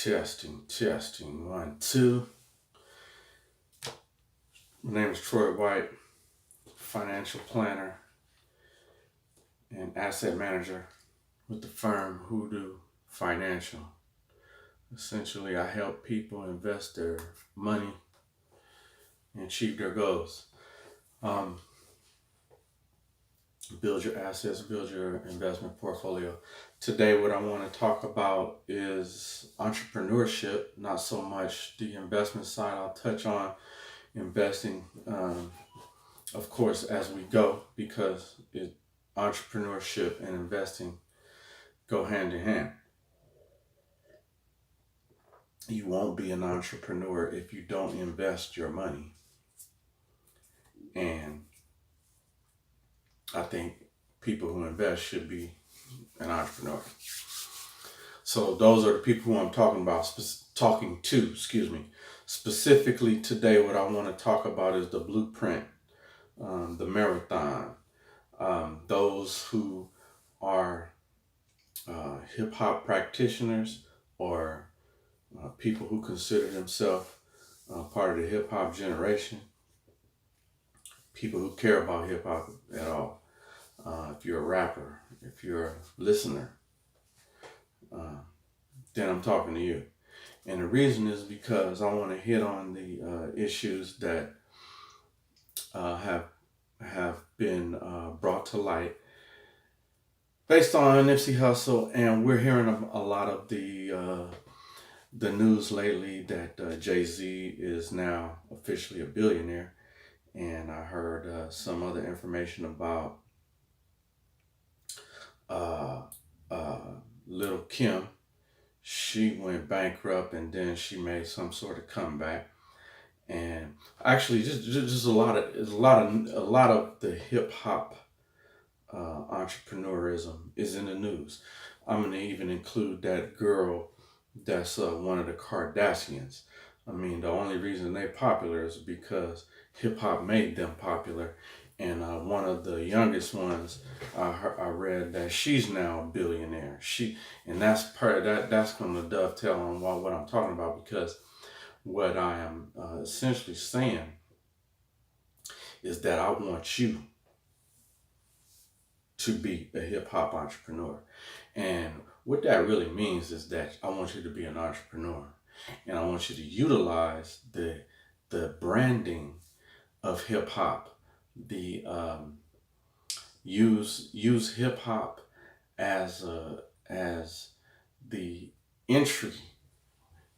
Testing. 1, 2. My name is Troy White, financial planner and asset manager with the firm Hoodoo Financial. Essentially, I help people invest their money and achieve their goals. Um, Build your assets, build your investment portfolio. Today, what I want to talk about is entrepreneurship, not so much the investment side. I'll touch on investing, of course, as we go, because entrepreneurship and investing go hand in hand. You won't be an entrepreneur if you don't invest your money. And I think people who invest should be an entrepreneur. So those are the people who I'm talking to, Specifically today, what I want to talk about is the blueprint, the marathon. Those who are hip hop practitioners or people who consider themselves part of the hip hop generation, people who care about hip hop at all. If you're a rapper, if you're a listener, then I'm talking to you. And the reason is because I want to hit on the issues that have been brought to light based on Nipsey Hussle, and we're hearing a lot of the news lately that Jay-Z is now officially a billionaire, and I heard some other information about Little Kim. She went bankrupt and then she made some sort of comeback, and actually just a lot of the hip hop entrepreneurism is in the news. I'm gonna even include that girl that's one of the Kardashians. I mean, the only reason they popular is because hip hop made them popular. And one of the youngest ones, I read that she's now a billionaire. And that's part of that. That's going to dovetail on what I'm talking about, because what I am essentially saying is that I want you to be a hip hop entrepreneur. And what that really means is that I want you to be an entrepreneur, and I want you to utilize the branding of hip hop. The use hip hop as the entry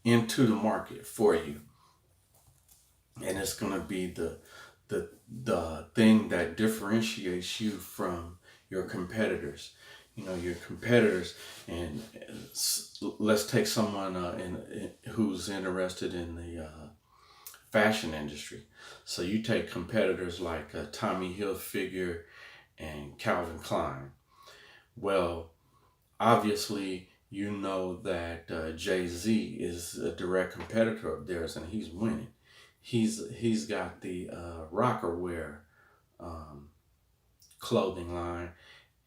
into the market for you, and it's going to be the thing that differentiates you from your competitors. You know, your competitors, and let's take someone who's interested in the fashion industry. So you take competitors like Tommy Hilfiger and Calvin Klein. Well, obviously, you know that Jay-Z is a direct competitor of theirs, and he's winning. He's got the rocker wear clothing line,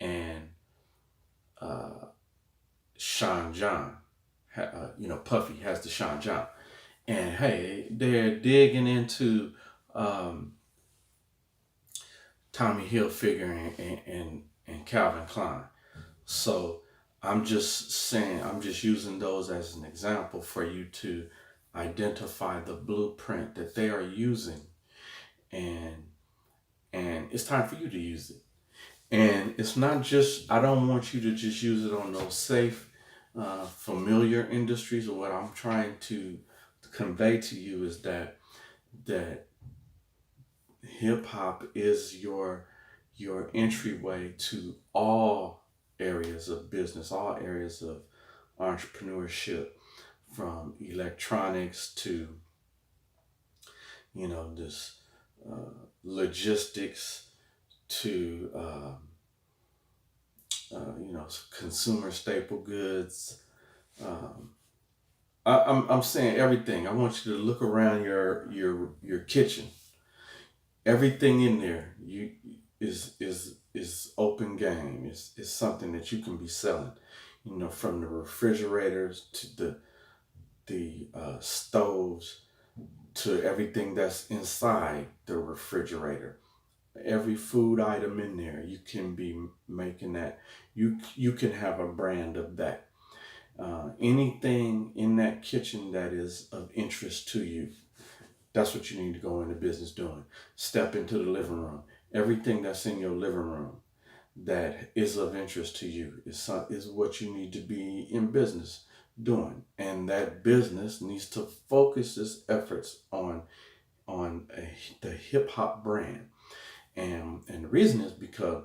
and Sean John, Puffy has the Sean John. And hey, they're digging into Tommy Hilfiger and Calvin Klein. So I'm just using those as an example for you to identify the blueprint that they are using, and it's time for you to use it. And it's not just, I don't want you to just use it on those safe, familiar industries. Or what I'm trying to convey to you is that hip hop is your entryway to all areas of business, all areas of entrepreneurship, from electronics to this logistics to consumer staple goods. I'm saying everything. I want you to look around your kitchen. Everything in there is open game. Is something that you can be selling. From the refrigerators to stoves to everything that's inside the refrigerator. Every food item in there, you can be making that. You can have a brand of that. Anything in that kitchen that is of interest to you, that's what you need to go into business doing. Step into the living room. Everything that's in your living room that is of interest to you is what you need to be in business doing. And that business needs to focus its efforts on the hip hop brand. And the reason is because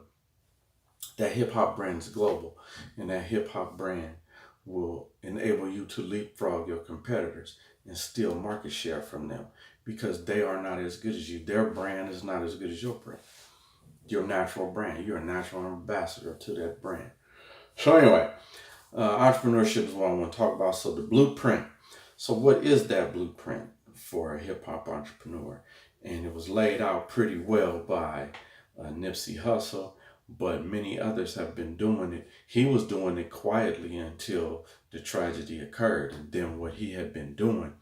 that hip hop brand is global, and that hip hop brand will enable you to leapfrog your competitors and steal market share from them because they are not as good as you. Their brand is not as good as your brand, your natural brand. You're a natural ambassador to that brand. So anyway, entrepreneurship is what I want to talk about. So the blueprint. So what is that blueprint for a hip hop entrepreneur? And it was laid out pretty well by Nipsey Hussle, but many others have been doing it. He was doing it quietly until the tragedy occurred, and then what he had been doing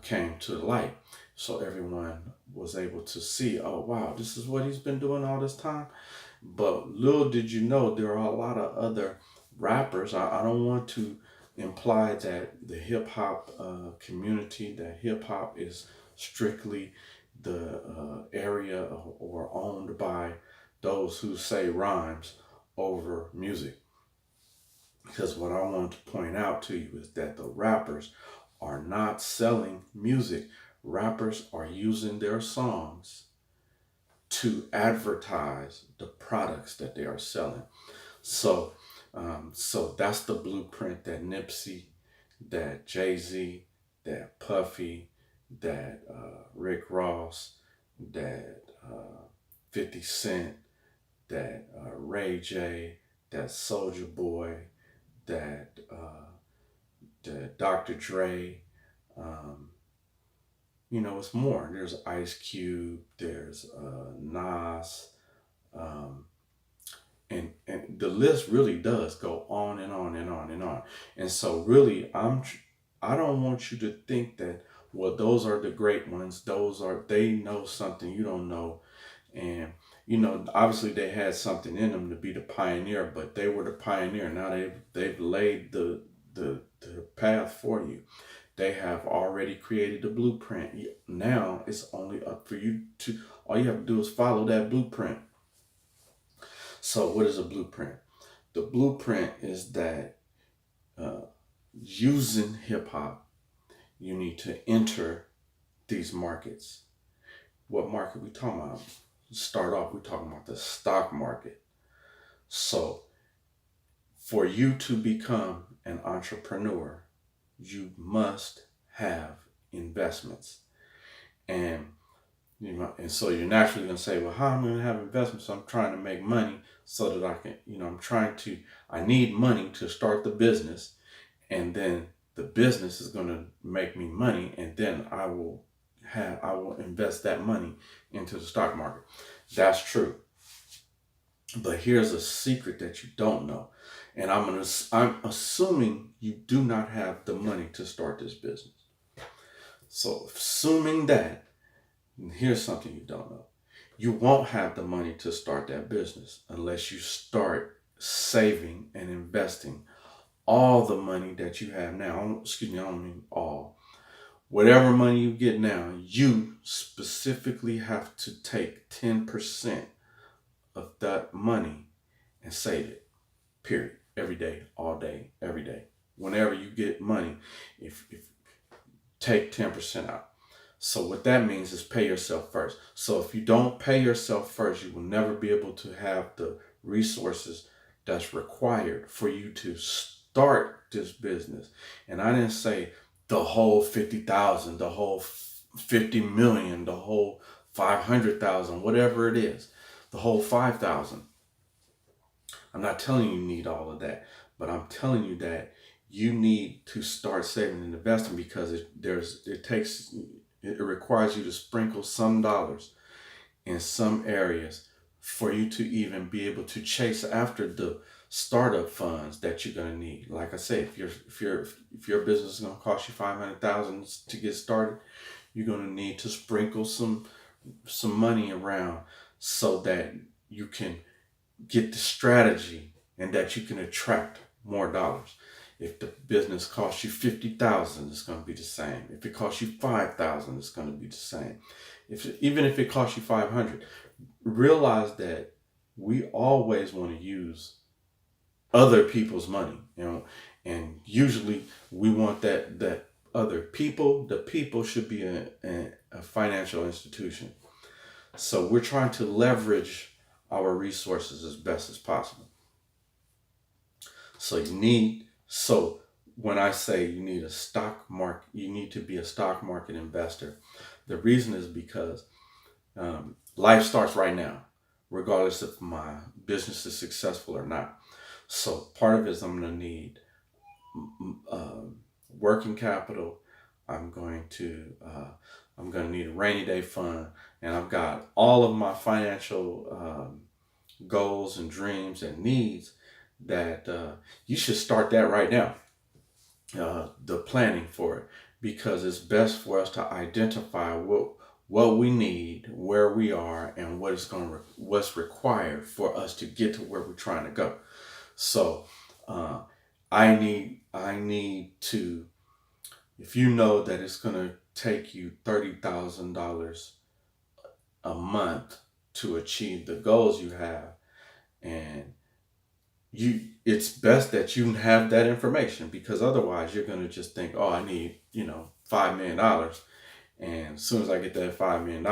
came to light. So everyone was able to see, oh wow, this is what he's been doing all this time. But little did you know, there are a lot of other rappers. I don't want to imply that the hip hop community, that hip hop is strictly the area or owned by those who say rhymes over music. Because what I want to point out to you is that the rappers are not selling music. Rappers are using their songs to advertise the products that they are selling. So, so that's the blueprint that Nipsey, that Jay-Z, that Puffy, that Rick Ross, that 50 Cent, that Ray J, that Soldier Boy, that Dr. Dre. Um, it's more. There's Ice Cube. There's Nas. Um, and the list really does go on and on and on and on. And so really, I don't want you to think that, well, those are the great ones. They know something you don't know. And obviously they had something in them to be the pioneer, but they were the pioneer. Now they've laid the path for you. They have already created the blueprint. Now it's only up for you to, all you have to do is follow that blueprint. So what is a blueprint? The blueprint is that uh, using hip hop, you need to enter these markets. What market we talking about? Start off, we're talking about the stock market. So for you to become an entrepreneur, you must have investments. And and so you're naturally going to say, well, how am I going to have investments? I'm trying to make money so that I can, I need money to start the business. And then the business is going to make me money. And then I will invest that money into the stock market. That's true. But here's a secret that you don't know. And I'm assuming you do not have the money to start this business. So assuming that, and here's something you don't know. You won't have the money to start that business unless you start saving and investing all the money that you have now. Excuse me, I don't mean all. Whatever money you get now, you specifically have to take 10% of that money and save it. Period. Every day, all day, every day. Whenever you get money, if take 10% out. So what that means is pay yourself first. So if you don't pay yourself first, you will never be able to have the resources that's required for you to start this business. And I didn't say the whole 50,000, the whole 50 million, the whole 500,000, whatever it is, the whole 5,000. I'm not telling you need all of that, but I'm telling you that you need to start saving and investing because it requires you to sprinkle some dollars in some areas for you to even be able to chase after startup funds that you're gonna need. Like I say, if your business is gonna cost you 500,000 to get started, you're gonna need to sprinkle some money around so that you can get the strategy and that you can attract more dollars. If the business costs you 50,000, it's going to be the same. If it costs you 5,000, it's going to be the same. Even if it costs you 500, realize that we always want to use other people's money, and usually we want that other people. The people should be a financial institution. So we're trying to leverage our resources as best as possible. So when I say you need a stock market, you need to be a stock market investor. The reason is because life starts right now, regardless if my business is successful or not. So part of it is I'm going to need working capital. I'm going to need a rainy day fund, and I've got all of my financial goals and dreams and needs that you should start that right now. The planning for it, because it's best for us to identify what we need, where we are, and what's required for us to get to where we're trying to go. So I need to, if you know that it's going to take you $30,000 a month to achieve the goals you have, and it's best that you have that information, because otherwise you're going to just think, oh, I need $5 million, and as soon as I get that $5 million,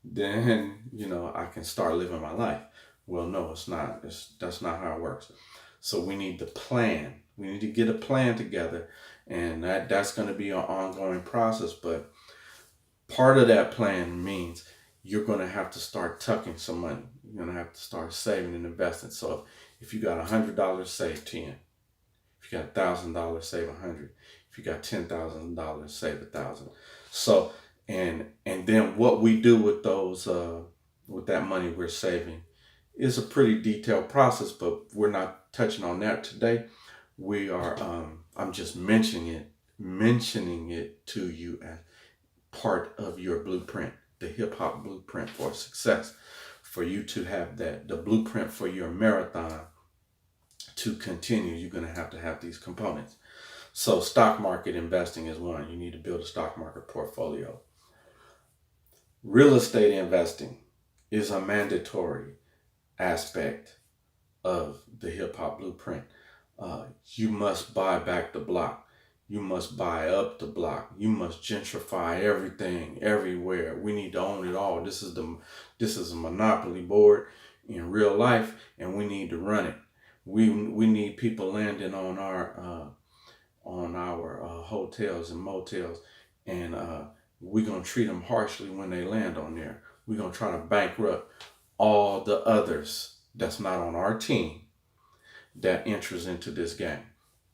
then I can start living my life. Well, no, it's not. That's not how it works. So we need the plan. We need to get a plan together, and that's going to be an ongoing process. But part of that plan means you're going to have to start tucking some money. You're going to have to start saving and investing. So if you got $100, save 10. If you got $1,000, save 100. If you got $10,000, save 1,000. So and then what we do with those with that money we're saving is a pretty detailed process, but we're not touching on that today. We are I'm just mentioning it to you as part of your blueprint, the hip hop blueprint for success. For you to have the blueprint for your marathon to continue, you're going to have these components. So stock market investing is one. You need to build a stock market portfolio. Real estate investing is a mandatory aspect of the hip hop blueprint. You must buy back the block. You must buy up the block. You must gentrify everything, everywhere. We need to own it all. This is a monopoly board in real life, and we need to run it. We need people landing on our hotels and motels, and we're gonna treat them harshly when they land on there. We're gonna try to bankrupt all the others that's not on our team that enters into this game.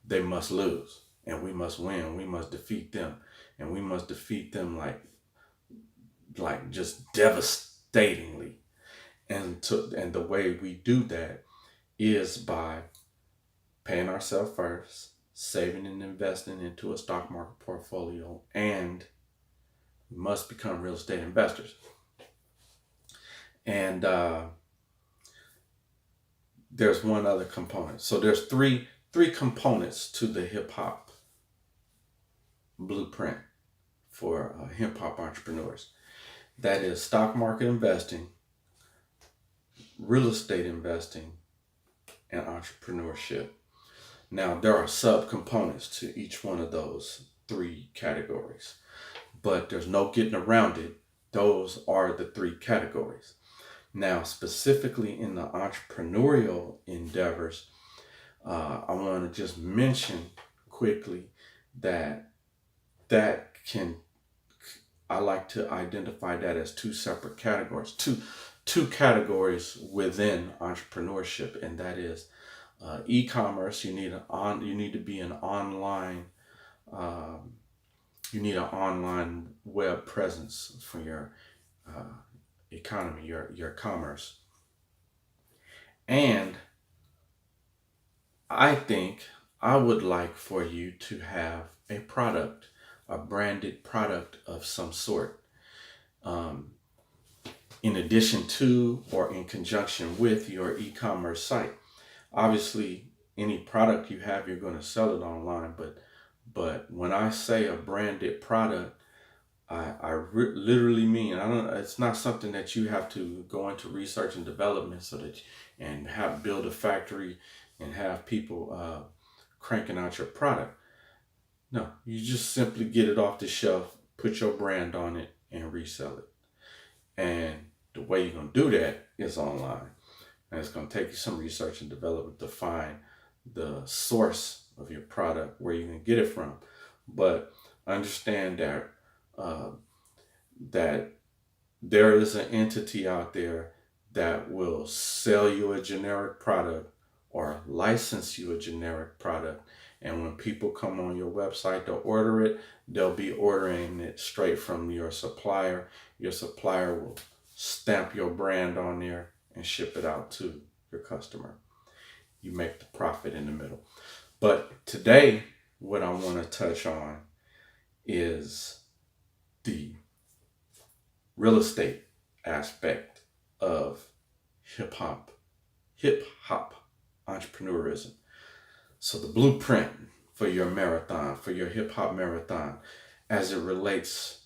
They must lose, and we must win. We must defeat them, and we must defeat them like just devastatingly. And the way we do that is by paying ourselves first, saving and investing into a stock market portfolio, and we must become real estate investors. And there's one other component. So there's three components to the hip hop blueprint for hip hop entrepreneurs. That is stock market investing, real estate investing, and entrepreneurship. Now, there are subcomponents to each one of those three categories, but there's no getting around it. Those are the three categories. Now, specifically in the entrepreneurial endeavors, I want to just mention quickly that I like to identify that as two separate categories, two categories within entrepreneurship, and that is e-commerce. You need to be an online. You need an online web presence for your economy, your commerce, and I think I would like for you to have a product, a branded product of some sort, um, in addition to or in conjunction with your e-commerce site. Obviously, any product you have, you're going to sell it online. But when I say a branded product, literally mean, I don't. It's not something that you have to go into research and development and have build a factory and have people cranking out your product. No, you just simply get it off the shelf, put your brand on it, and resell it. And the way you're gonna do that is online, and it's gonna take you some research and development to find the source of your product, where you can get it from. But understand that. Uh, that there is an entity out there that will sell you a generic product or license you a generic product. And when people come on your website to order it, they'll be ordering it straight from your supplier. Your supplier will stamp your brand on there and ship it out to your customer. You make the profit in the middle. But today, what I want to touch on is the real estate aspect of hip hop, hip hop entrepreneurism. So the blueprint for your marathon, for your hip hop marathon, as it relates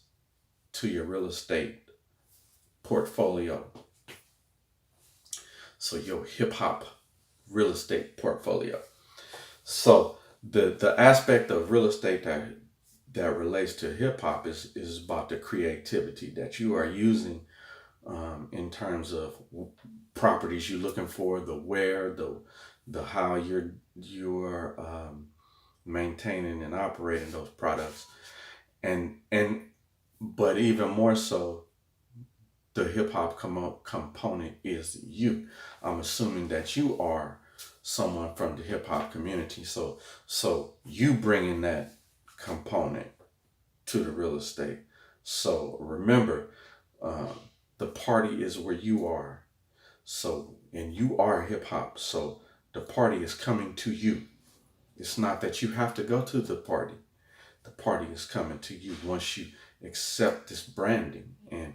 to your real estate portfolio. So your hip hop real estate portfolio. So the aspect of real estate that relates to hip hop is about the creativity that you are using, in terms of properties you're looking for, the where, the how you're maintaining and operating those products, and but even more so, the hip hop component is you. I'm assuming that you are someone from the hip hop community, so you bringing that component to the real estate. So remember, uh, the party is where you are. So, and you are hip hop. So the party is coming to you. It's not that you have to go to the party. The party is coming to you once you accept this branding and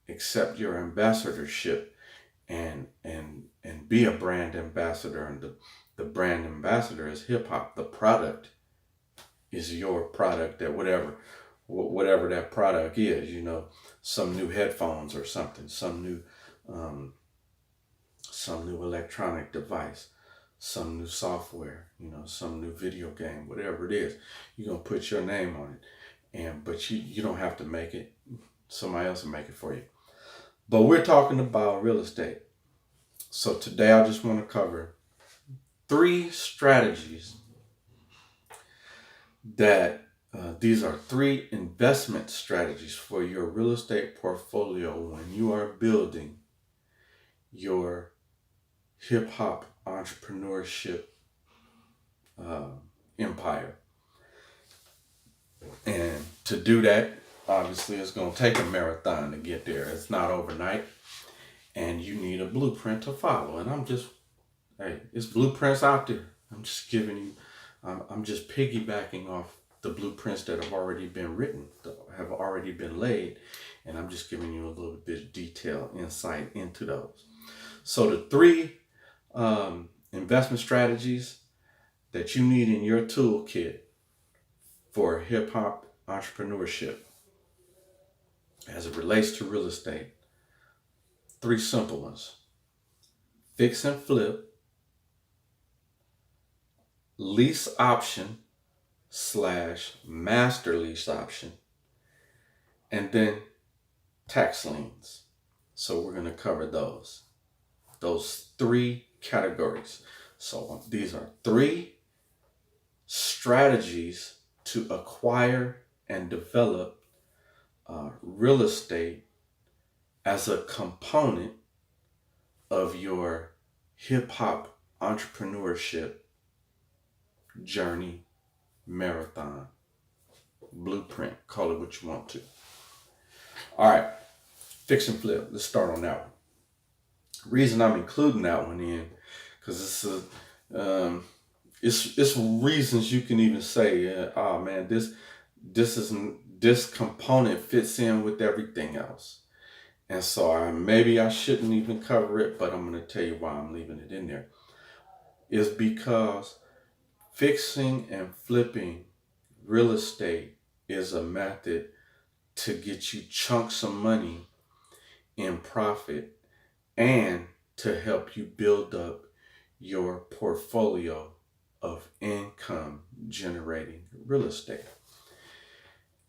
accept your ambassadorship and be a brand ambassador. And the brand ambassador is hip hop. The product is your product, that whatever that product is, some new headphones or something, um, some new electronic device, some new software, some new video game, whatever it is. You're gonna put your name on it, but you don't have to make it. Somebody else will make it for you. But we're talking about real estate. So today I just want to cover 3 strategies that these are 3 investment strategies for your real estate portfolio when you are building your hip hop entrepreneurship empire. And to do that, obviously, it's going to take a marathon to get there. It's not overnight, and you need a blueprint to follow. And it's blueprints out there. I'm just giving you, I'm just piggybacking off the blueprints that have already been written, that have already been laid, and I'm just giving you a little bit of detail, insight into those. So the 3 investment strategies that you need in your toolkit for hip hop entrepreneurship as it relates to real estate. 3 simple ones: fix and flip, lease option / master lease option, and then tax liens. So we're going to cover those 3 categories. So these are 3 strategies to acquire and develop real estate as a component of your hip hop entrepreneurship journey, marathon, blueprint, call it what you want to. All right, fix and flip. Let's start on that one. Reason I'm including that one in, because Um, it's reasons you can even say, oh man, this component fits in with everything else. And so maybe I shouldn't even cover it, but I'm going to tell you why I'm leaving it in there. Is because fixing and flipping real estate is a method to get you chunks of money in profit and to help you build up your portfolio of income generating real estate.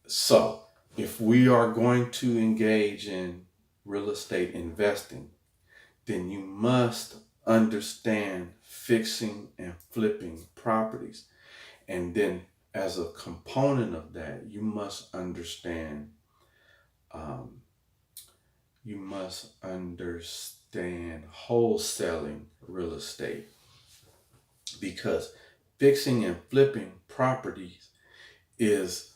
So, if we are going to engage in real estate investing, then you must understand fixing and flipping properties. And then, as a component of that, um, you must understand wholesaling real estate, because fixing and flipping properties is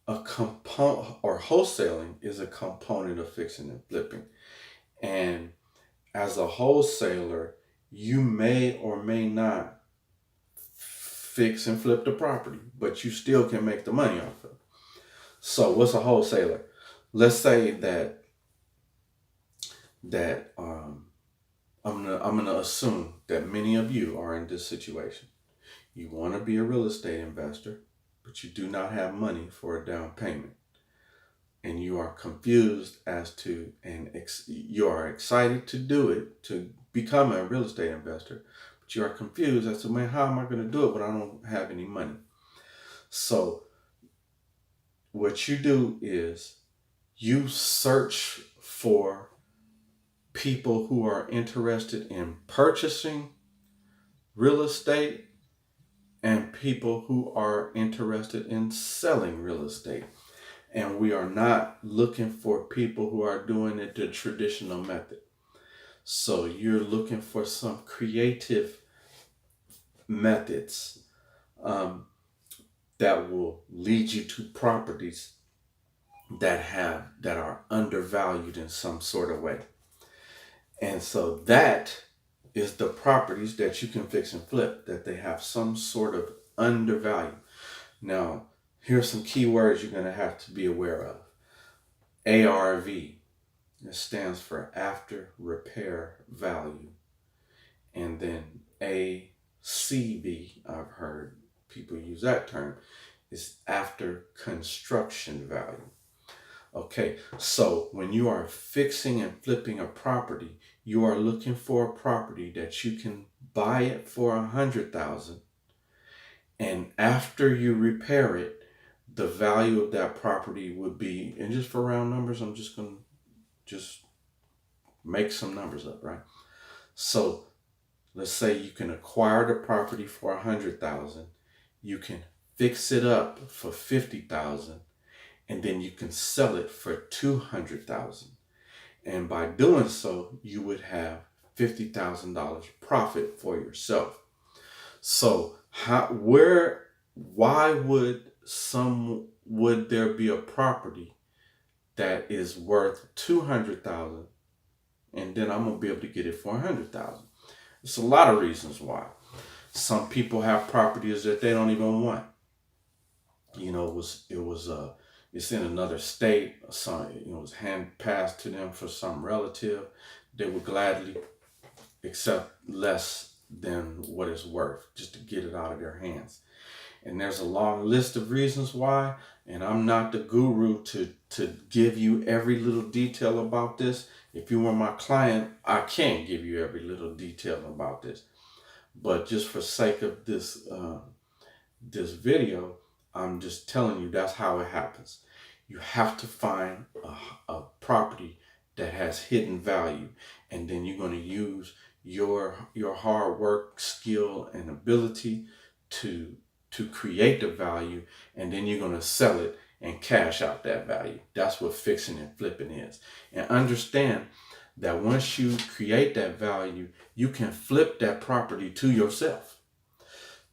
a component, or wholesaling is a component of fixing and flipping. And as a wholesaler, you may or may not fix and flip the property, but you still can make the money off of it. So what's a wholesaler? Let's say that I'm gonna assume that many of you are in this situation. You want to be a real estate investor, but you do not have money for a down payment. And you are confused as to, you are excited to do it, to become a real estate investor, but you are confused as to, man, how am I going to do it when I don't have any money? So what you do is you search for people who are interested in purchasing real estate and people who are interested in selling real estate. And we are not looking for people who are doing it the traditional method. So you're looking for some creative methods um, that will lead you to properties that are undervalued in some sort of way. And so that is the properties that you can fix and flip, that they have some sort of undervalue. Now, here's some keywords you're going to have to be aware of. ARV, it stands for after repair value. And then ACV, I've heard people use that term, is after construction value. Okay, so when you are fixing and flipping a property, you are looking for a property that you can buy it for $100,000, and after you repair it, the value of that property would be, and just for round numbers, I'm just going to just make some numbers up, right? So let's say you can acquire the property for $100,000, you can fix it up for $50,000, and then you can sell it for $200,000. And by doing so, you would have $50,000 profit for yourself. So why would there be a property that is worth $200,000 and then I'm gonna be able to get it for $100,000? There's a lot of reasons why. Some people have properties that they don't even want. You know, it's in another state. It was hand passed to them for some relative. They would gladly accept less than what it's worth just to get it out of their hands. And there's a long list of reasons why, and I'm not the guru to give you every little detail about this. If you were my client, I can't give you every little detail about this. But just for sake of this video, I'm just telling you that's how it happens. You have to find a property that has hidden value, and then you're going to use your hard work, skill, and ability to create the value, and then you're going to sell it and cash out that value. That's what fixing and flipping is. And understand that once you create that value, you can flip that property to yourself.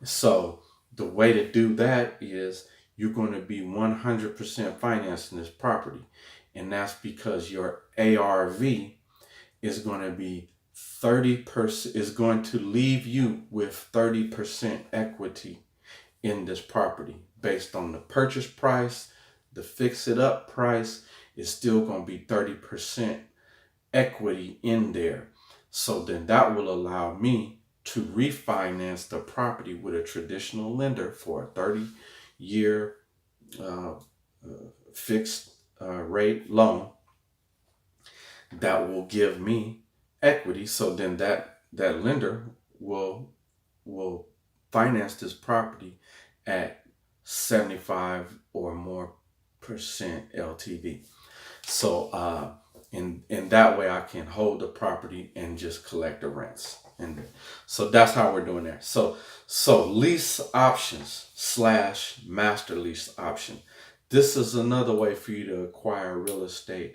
So the way to do that is you're going to be 100% financing this property. And that's because your ARV is going to be 30% is going to leave you with 30% equity in this property based on the purchase price. The fix it up price is still going to be 30% equity in there. So then that will allow me to refinance the property with a traditional lender for a 30-year uh, fixed rate loan that will give me equity. So then that lender will finance this property at 75 or more percent LTV. So in that way I can hold the property and just collect the rents. And so that's how we're doing that. So lease options / master lease option. This is another way for you to acquire real estate,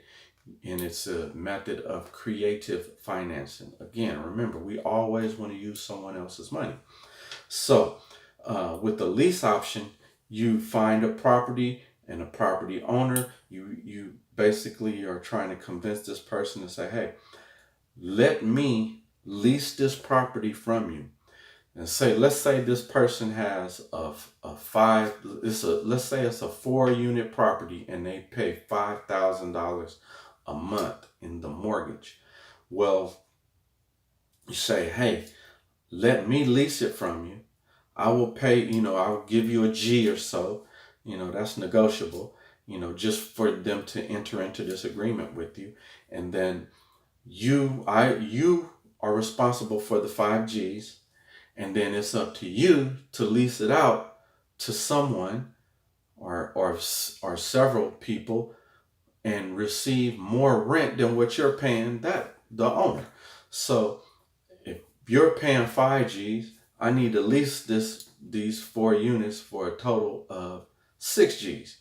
and it's a method of creative financing. Again, remember, we always want to use someone else's money. So with the lease option, you find a property and a property owner. You basically are trying to convince this person to say, hey, let me lease this property from you. And let's say this person has let's say it's a 4-unit property and they pay $5,000 a month in the mortgage. Well, you say, hey, let me lease it from you. I will pay, I'll give you a G or so, that's negotiable, just for them to enter into this agreement with you. And then you are responsible for the 5 Gs. And then it's up to you to lease it out to someone or several people and receive more rent than what you're paying the owner. So if you're paying 5 Gs, I need to lease these 4 units for a total of 6 Gs.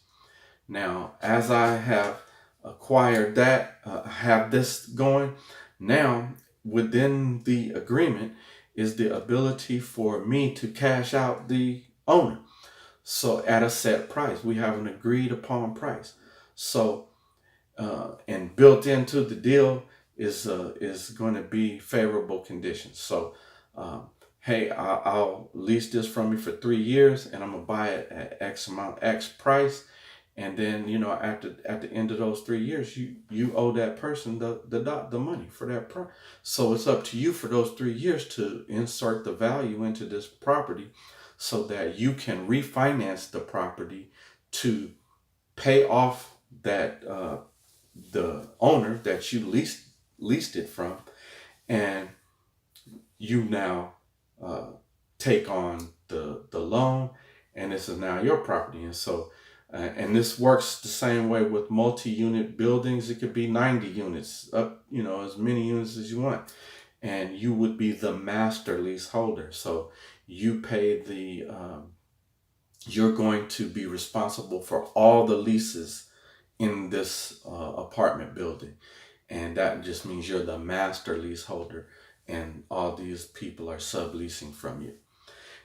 Now, as I have acquired that, have this going, now within the agreement is the ability for me to cash out the owner. So at a set price, we have an agreed upon price. So and built into the deal is going to be favorable conditions. So hey, I'll lease this from you for 3 years, and I'm gonna buy it at X price. And then, at the end of those 3 years, you owe that person the money for that price. So it's up to you for those 3 years to insert the value into this property so that you can refinance the property to pay off that the owner that you leased it from, and you now take on the loan, and this is now your property. And so and this works the same way with multi-unit buildings. It could be 90 units, up, as many units as you want. And you would be the master leaseholder. So you pay you're going to be responsible for all the leases in this apartment building. And that just means you're the master leaseholder, and all these people are subleasing from you.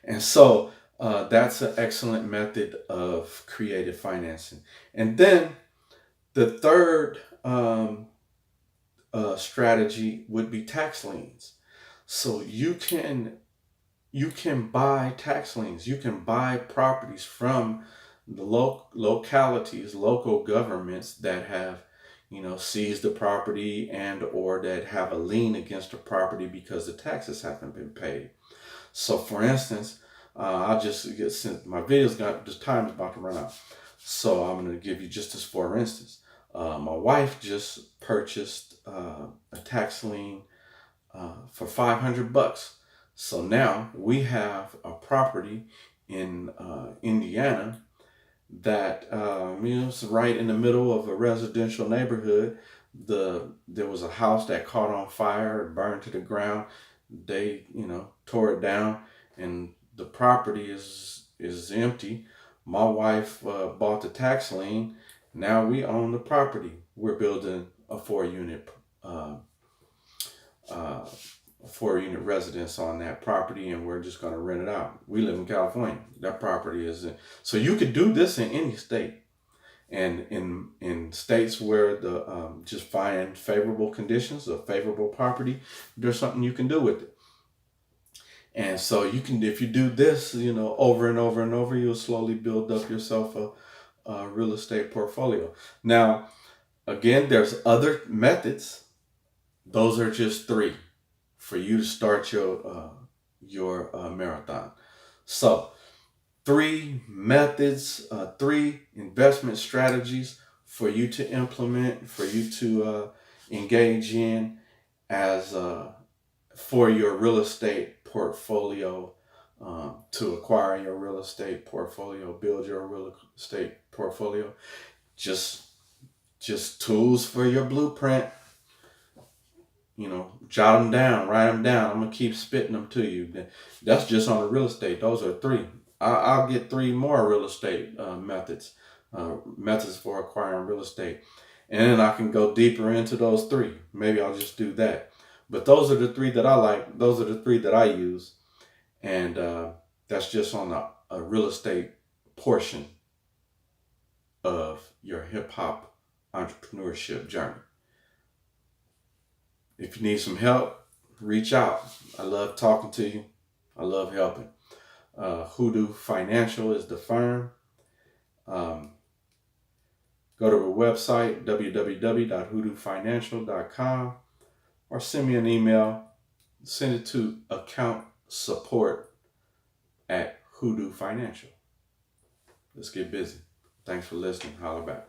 And so that's an excellent method of creative financing. And then the third strategy would be tax liens. So you can buy tax liens. You can buy properties from the localities, local governments that have, seized the property and or that have a lien against the property because the taxes haven't been paid. So for instance, I'll just get sent my videos. This time is about to run out, so I'm going to give you just this for instance. My wife just purchased a tax lien for $500. So now we have a property in Indiana that it's right in the middle of a residential neighborhood. There was a house that caught on fire, burned to the ground. They tore it down, and the property is empty. My wife bought the tax lien. Now we own the property. We're building a 4-unit residence on that property, and we're just going to rent it out. We live in California. That property is in. So you could do this in any state. And in states where the just find favorable conditions or favorable property, there's something you can do with it. And so you can, if you do this, over and over and over, you'll slowly build up yourself a real estate portfolio. Now, again, there's other methods. Those are just three for you to start your marathon. So, three methods, three investment strategies for you to implement, for you to engage in as for your real estate portfolio, to acquire your real estate portfolio, build your real estate portfolio. Just just tools for your blueprint. Jot them down, write them down. I'm gonna keep spitting them to you. That's just on the real estate. Those are three. I'll get three more real estate methods for acquiring real estate, and then I can go deeper into those three. Maybe I'll just do that. But those are the three that I like. Those are the three that I use, and that's just on a real estate portion of your hip hop entrepreneurship journey. If you need some help, reach out. I love talking to you. I love helping. Hoodoo Financial is the firm. Um, Go to our website, www.hoodoofinancial.com, or send me an email. Send it to account support@Hoodoo Financial. Let's get busy. Thanks for listening. Holla back.